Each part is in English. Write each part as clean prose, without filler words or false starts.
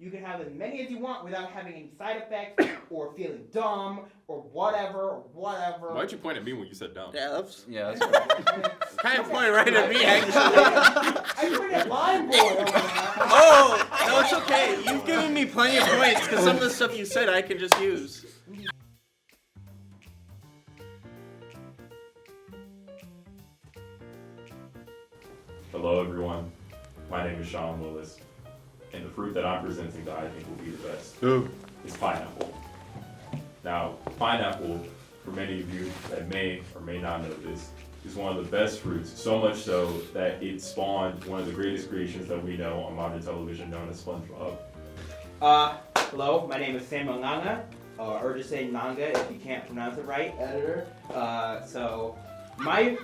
You can have as many as you want without having any side effects or feeling dumb or whatever. Why'd you point at me when you said dumb? That's right. kind of pointing right at me, actually. I pointed at Lime Boy over there. Oh, no, it's okay. You've given me plenty of points because some of the stuff you said I can just use. Hello, everyone. My name is Sean Willis, and the fruit that I'm presenting that I think will be the best is pineapple. Now, pineapple, for many of you that may or may not know this, is one of the best fruits, so much so that it spawned one of the greatest creations that we know on modern television, known as SpongeBob. Hello, my name is Samuel Nanga, or just say Nanga if you can't pronounce it right, editor. So, my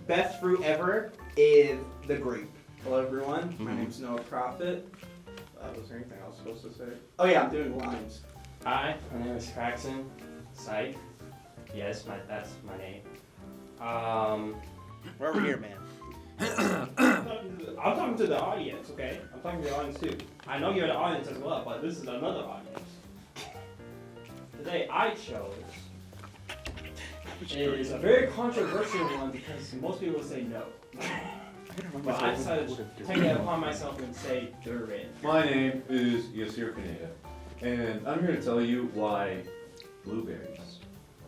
best fruit ever is the grape. Hello everyone, my name's Noah Prophet. Was there anything else I was supposed to say? Oh yeah, I'm doing limes. Hi, my name is Traxon. Psych. Yes, that's my name. We're over here, man. I'm talking to the audience, okay? I'm talking to the audience too. I know you're the audience as well, but this is another audience. Today I chose is a very controversial one because most people say no. But I decided to take it upon myself and say durian. My name is Yasir Kaneda, and I'm here to tell you why blueberries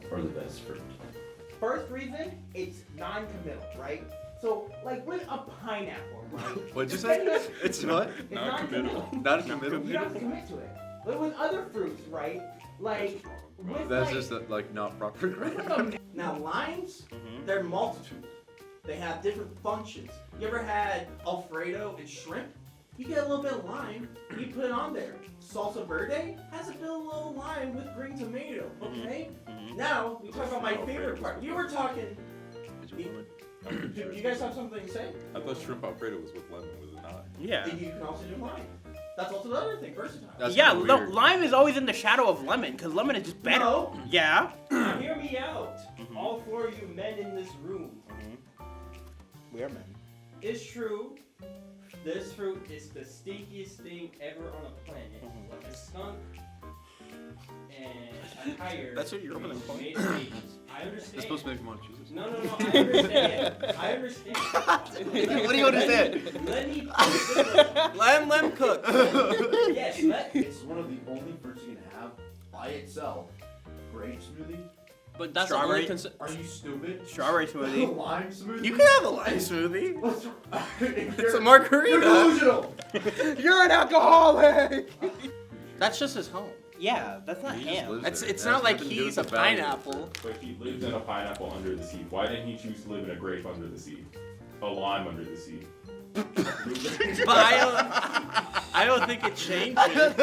are the best fruit. First reason, it's non-committal, right? So, like with a pineapple, right? What'd you say? It's what? It's non-committal. Not committal. You don't have to commit to it. But with other fruits, right? Like, with That's like, just like not proper grammar. Now limes, they're multitude. They have different functions. You ever had Alfredo and shrimp? You get a little bit of lime, you put it on there. Salsa verde has a little lime with green tomato, okay? Now, we talk about my favorite part. You were talking... Do you guys have something to say? I thought shrimp Alfredo was with lemon, was it not? Yeah. Then you can also do lime. That's also the other thing, versatile. That's Yeah, kinda weird. lime is always in the shadow of lemon because lemon is just better. No. Yeah. Now hear me out. All four of you men in this room. We are men. It's true. This fruit is the stinkiest thing ever on the planet. Like a skunk and a tiger. That's what your opening point. made babies. I understand. It's supposed to make me want to choose this. No, I understand. I understand. What do you understand? Let me. Lem cook. Yes, It's one of the only fruits you can have by itself. Grape smoothie? But that's Strawberry. Are you stupid? Strawberry smoothie. Lime smoothie? You can have a lime smoothie. What's It's a margarita. You're delusional! You're an alcoholic. That's just his home. Yeah, that's not He just him. lives there. It's It not has like nothing to do he's with a the value. pineapple. But he lives in a pineapple under the sea. Why didn't he choose to live in a grape under the sea? A lime under the sea? But I don't think it changes.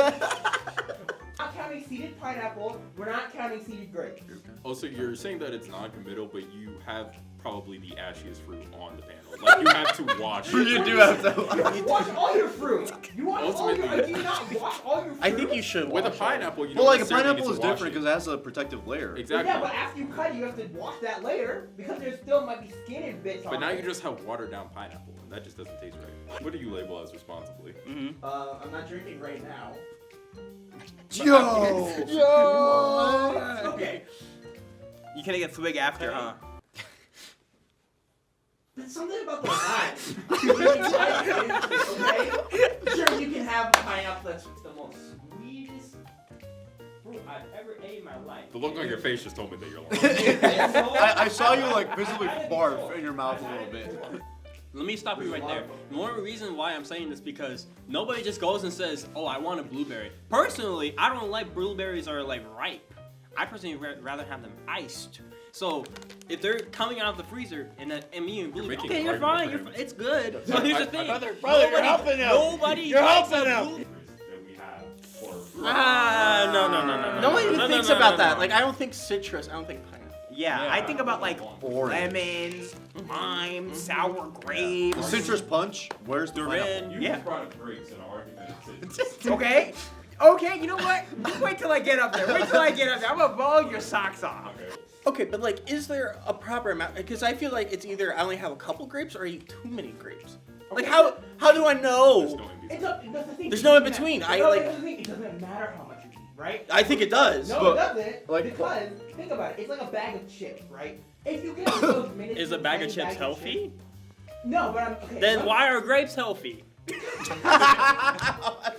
not counting seeded pineapple, we're not counting seeded grapes. Also, you're saying that it's non-committal, but you have probably the ashiest fruit on the panel. Like, you have to wash it. You do have You to. wash all your fruit. You wash all your. Ultimately- Do you not wash all your fruit? I think you should. With a wash all- pineapple, you Well, don't like a necessarily pineapple need is to wash different it. because it has a protective layer. Exactly. Yeah, but after you cut it, you have to wash that layer because there still might be skin and bits on But now it. you just have watered down pineapple, and that just doesn't taste right. What do you label as responsibly? I'm not drinking right now. Okay. You can get swig after, huh? There's something about the lime. Okay? Sure, you can have pineapple that's the most sweetest fruit I've ever ate in my life. The look on your face just told me that you're lying. I saw you like visibly barf in your mouth a little bit. Let me stop you right there. One reason why I'm saying this because nobody just goes and says, "Oh, I want a blueberry." Personally, I don't like blueberries are like ripe. I personally rather have them iced. So if they're coming out of the freezer and me and blueberry, making okay, an you're fine. argument for him. It's good. But here's the thing, brother, you're helping him. Nobody You're likes helping a him. blue- That we have for No. Nobody no, thinks no, about no, that. no. Like I don't think citrus. I don't think pineapple. Yeah, I think about like lemons, lime, sour grape. The citrus punch. Where's the pineapple? Durian. You Yeah. just brought up grapes in an argument. Okay. Okay. You know what? Just wait till I get up there. Wait till I get up there. I'm gonna blow your socks off. Okay. Okay, but like, is there a proper amount? Because I feel like it's either I only have a couple grapes or I eat too many grapes. Like how do I There's know? no in between. That's the thing. There's no in between. I No, like. that's the thing. It doesn't matter how much you eat, right? I think it does. No, but it doesn't. like- because think about it. It's like a bag of chips, right? If you get those minutes, Is a bag of chips healthy? No, but I'm okay. Then why are grapes healthy? You did not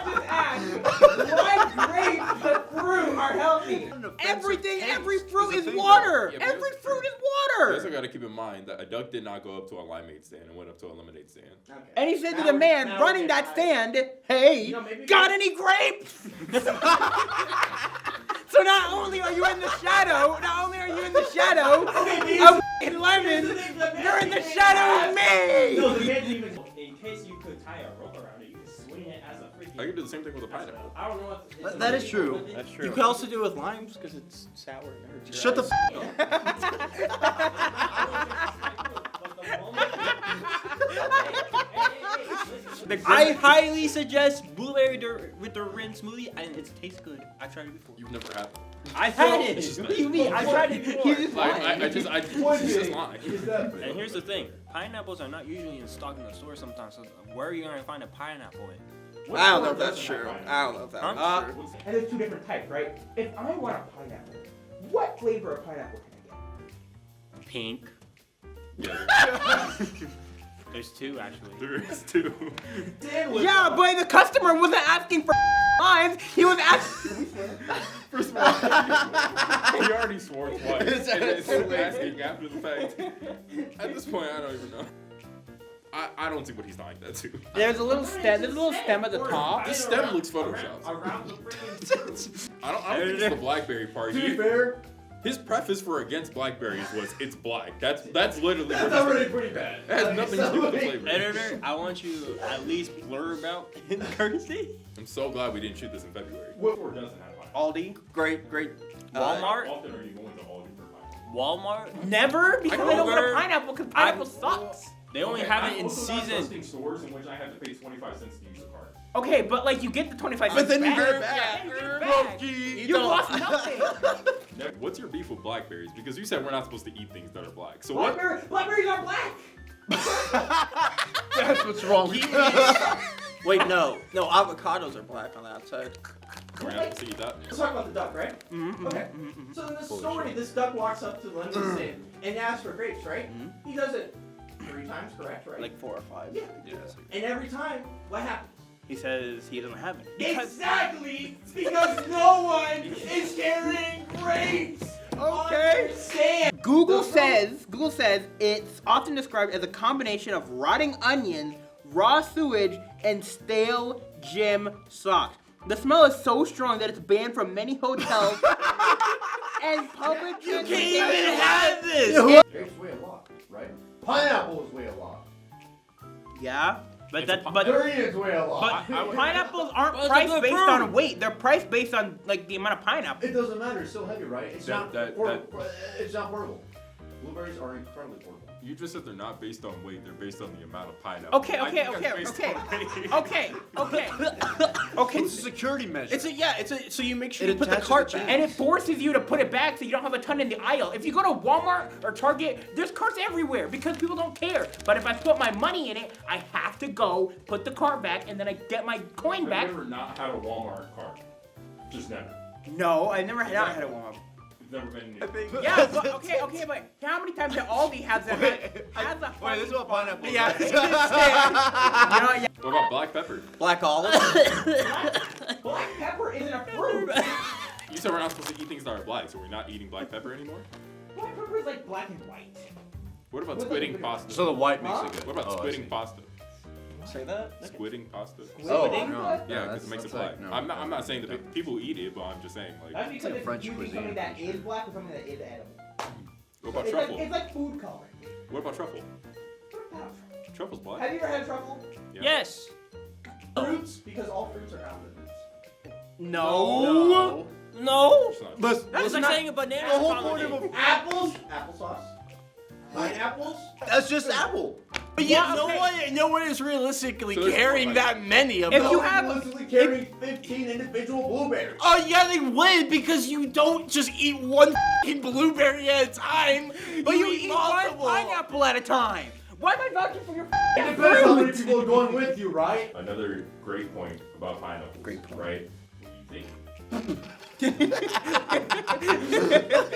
just ask why grapes, the fruit, are healthy. Every fruit There's a is thing water. though. Yeah, Every but- fruit is You also water. got to keep in mind that a duck did not go up to a limeade stand and went up to a lemonade stand. Okay. And he said to Now the we're- man now we're running getting that higher. stand, "Hey, You know, maybe got we- any grapes?" So not only are you in the shadow, of f***ing lemon, you're in the shadow of me. No, the man didn't even. In case you could tie a rope around it, you could swing it as a freaking. I could do the same thing with a pineapple. I don't know what. it's That a- is true. That's You true. could also do it with limes because it's sour. And it hurts your Shut the eyes. I highly suggest blueberry with the rinse smoothie, and it tastes good. I tried it before. You've never had them. I had it. It's just What do you mean? I tried it before. It's just lying. And here's the thing: pineapples are not usually in stock in the store sometimes. So where are you gonna find a pineapple in? I don't know if that's true. I don't know if that's Huh? true. And there's two different types, right? If I want a pineapple, what flavor of pineapple can I get? Pink. Yeah, There's two actually. there is two. Yeah, but the customer wasn't asking for limes. He was asking. First of all, he already swore twice. And then still asking after the fact. At this point, I don't even know. I don't see what he's tying that to. There's a little stem. There's a little stem at the top. This stem looks photoshopped. Around the freaking. I don't think it's the blackberry part. To be fair, His preface for against blackberries was it's black. That's literally that's what already pretty bad. it has nothing to do with the flavor. Editor, I want you to at least blurb out in courtesy. I'm so glad we didn't shoot this in February. What doesn't have pineapple? Aldi, great. Walmart? How often are you going to Aldi for pineapple? Walmart? Never because they don't want a Kroger. pineapple because pineapple sucks. They only Okay, have I'm it in also not season. trusting stores in which I have to pay 25 cents to use the card. Okay, but like you get the 25 cents But then you back. get it back. Yeah, you get it back. You lost nothing. Now, what's your beef with blackberries? Because you said we're not supposed to eat things that are black. So what? Blackberries are black. That's what's wrong with you. Wait, no, avocados are black on the outside. We're not supposed to eat that? Let's talk about the duck, right? Okay. So in this story, this duck walks up to the lemon stand and asks for grapes, right? He does it 3 times correct, right? Like 4 or 5. Yeah. And every time, what happens? He says he doesn't have it. Exactly! Because no one is carrying grapes! Okay. Understand? Google says it's often described as a combination of rotting onions, raw sewage, and stale gym socks. The smell is so strong that it's banned from many hotels and public. You can't even have this! Grapes weigh a lot, right? Pineapples weigh a lot. Yeah, But Durians weigh a lot. pineapples aren't Well, it's a priced good based fruit. on weight. They're priced based on like the amount of pineapple. It doesn't matter. It's still heavy, right? It's That- not. that- It's not portable. Blueberries are incredibly portable. You just said they're not based on weight, they're based on the amount of pineapple. Okay. I think that's based on weight. Okay. It's a security measure. So you make sure It you put the attaches cart the back. bag. And it forces you to put it back so you don't have a ton in the aisle. If you go to Walmart or Target, there's carts everywhere because people don't care. But if I put my money in it, I have to go put the cart back and then I get my coin I've back. never not had a Walmart card. Just never. No, I never had had a Walmart. You've never been in Yeah, but okay, but how many times did Aldi has a Wait, this is what pineapple is. Yeah. yeah. What about black pepper? Black olive. Black pepper isn't a fruit. You said we're not supposed to eat things that are black, so we're not eating black pepper anymore? Black pepper is like black and white. What about What's squidding that? pasta? So the white makes Huh? it good. What about Oh, I see. squidding pasta? Say that. Squidding pasta? Oh, Squidding? no. Yeah, No, because it makes it that's black. like- no. I'm not saying that people eat it, but I'm just saying like. That's because like it's French usually cuisine. something that is black or something that is edible. What about It's truffle? like, it's like food coloring. What about truffle? What about truffle? Truffle's black. Have you ever had truffle? Yeah. Yes. Fruits, because all fruits are almonds. No. No. It's not. That's like saying a banana. The is whole pomegranate. point of Apples, applesauce. Pineapples, That's just apple. But Yeah, no one is realistically So there's carrying more that many of If them. you have- realistically carrying 15 individual blueberries. Oh yeah, they would because you don't just eat one f***ing blueberry at a time. But you eat one multiple. pineapple at a time. Why am I vouching for your It depends how many people are going with you, right? Another great point about pineapples. Great point. Right? When you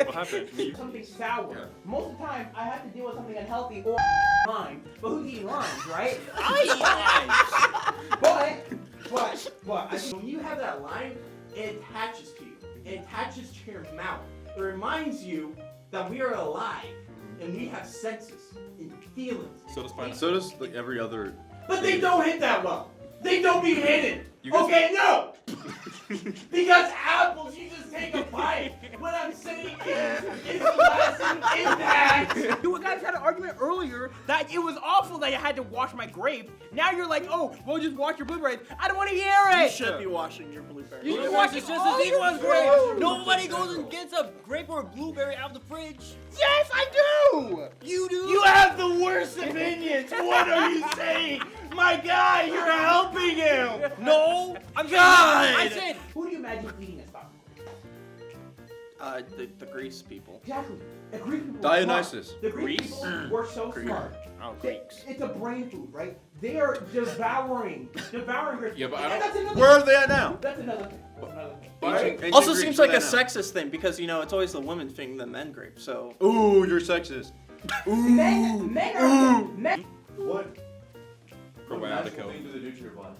What happened? Something sour. Yeah. Most of the time, I have to deal with something unhealthy or lime. But who's eating limes, right? I eat limes. But I think When you have that lime, it attaches to you. It attaches to your mouth. It reminds you that we are alive and we have senses and feelings. So does pineapple. So does like every other. But they don't hit that well. They don't be hidden. You guys- Okay, no. Because apples, you just take a bite. What I'm saying is the lasting impact. You guys had an argument earlier that it was awful that you had to wash my grape. Now you're like, oh, well, just wash your blueberries. I don't want to hear it. You should be washing your blueberries. You should Blueberries wash is it just all as equal your as grapes. fruit. Nobody goes and gets a grape or a blueberry out of the fridge. Yes, I do. You do. you have the worst opinions. What are you saying? My guy, you're helping him. No. I'm God! I said. Who do you imagine eating a stock? The Greece people. Exactly. The Greek people. were Dionysus. smart. The Greek Greece? people were so Greek. smart. Oh, Greeks. It's a brain food, right? They are devouring grapes. Yeah, but I And don't- that's another Where are they at now? That's another thing. That's another thing. Ancient Also Greeks, seems where like a they at now? sexist thing because it's always the women thing than men grape. So Ooh, you're sexist. Men are men. What Probiotic magical thing do they do to your body?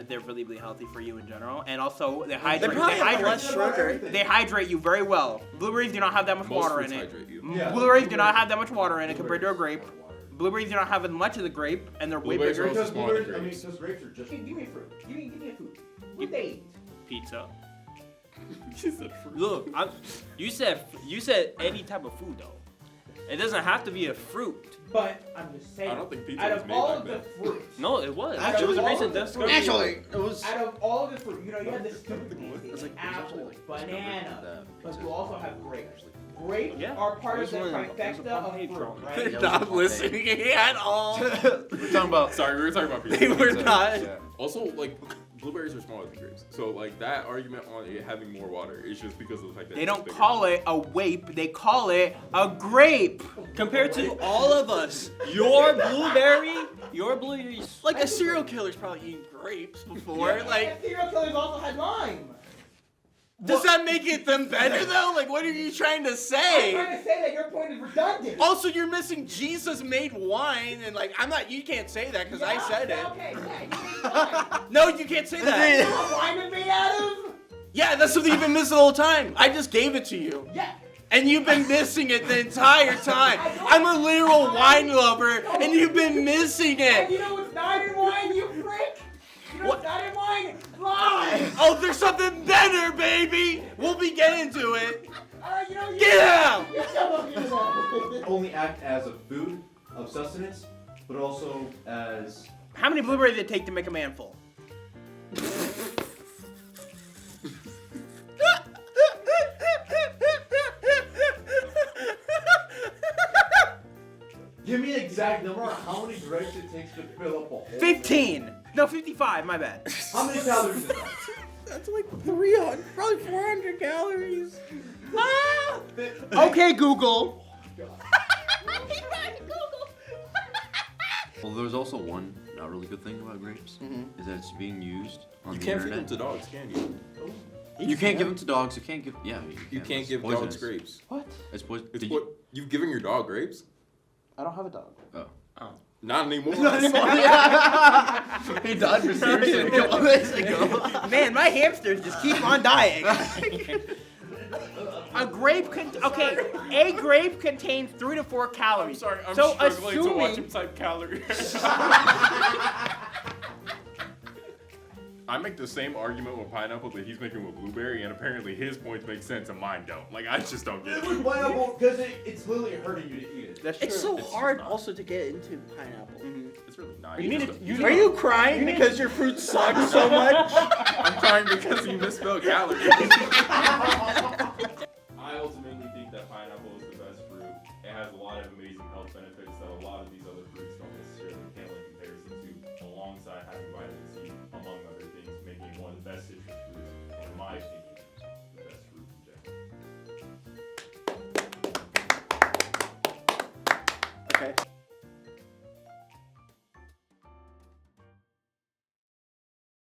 They're really, really healthy for you in general, and also they they hydrate. probably have hydrate. less sugar. They hydrate you very well. Blueberries do not have that much Most water fruits in it. hydrate you. Yeah. Blueberries do not have that much water in it compared to a grape. Blueberries do not have as much as a grape, and they're way Blueberries bigger. are also Because smaller than blueberries, I mean, grapes. because grapes are just. Give me a fruit. Give me a food. What they eat? Pizza. She said fruit. Look, you said any type of food though. It doesn't have to be a fruit. But I'm just saying. I don't think pizza out was of made all back of the then. fruits. No, it was. Actually, it was a all recent of the discovery. fruit- Actually, it was. Out of all of the fruit, you have this stupid It's things, like- apple, banana, but you also have grapes. Actually. Grapes Yeah. are part of the There's one- there's a trifecta of Pompeii fruit, drawing. right? They're not listening at all. We're talking about. Sorry, we were talking about pizza. They were not. Yeah. Also, like, blueberries are smaller than grapes. So, like, that argument on it having more water is just because of the fact that They it's don't bigger. call it a wape, they call it a grape. Compared to all of us, your blueberries. Like a serial killer's probably eaten grapes before. Like, serial killers also had lime. does that make it them better though? Like, what are you trying to I'm say? trying to say that your point is redundant. Also, you're missing Jesus made wine, and like, I'm not. You can't say that because I said it. Okay, yeah, you made wine. No, you can't say You know that. what wine is made out of? Yeah, that's something you've been missing the whole time. I just gave it to you. Yeah. And you've been missing it the entire time. I'm a literal wine lover, and you've been missing And it. you know what's not in wine, you freak? You know what's not in wine? Lime. Oh, there's something better, baby. We'll be getting to it. Alright, you know you. Get out. You come up here then. Only act as a food of sustenance, but also as. How many blueberries did it take to make a man full? Give me an exact number on how many grapes it takes to fill up a whole. 15. No, 55, my bad. How many calories is that? That's like 300, probably 400 calories. Okay, Google. Well, there's also one not really good thing about grapes is that it's being used on You the can't feed them internet. to dogs, can you? You can't give them to dogs. You can't give. Yeah, You can't It's give poisonous. dogs grapes. What? It's poison. It's what you've given your dog grapes? I don't have a dog. Not anymore. He died mysteriously a couple days ago. Man, my hamsters just keep on dying. A grape a grape contains 3 to 4 I'm calories. sorry, I'm so struggling to watch assuming him type calories. I make the same argument with pineapple that he's making with blueberry, and apparently his points make sense and mine don't. Like, I just don't get it. With pineapple, because it's literally hurting you to eat it. that's true. It's so It's hard not. also to get into pineapple. It's really not. You need Are you crying because your fruit sucks so much? I'm crying because you misspelled calories. I ultimately think that pineapple is the best fruit. It has a lot of amazing health benefits that a lot of these other fruits don't necessarily pale in comparison to, alongside having vitamin C, among other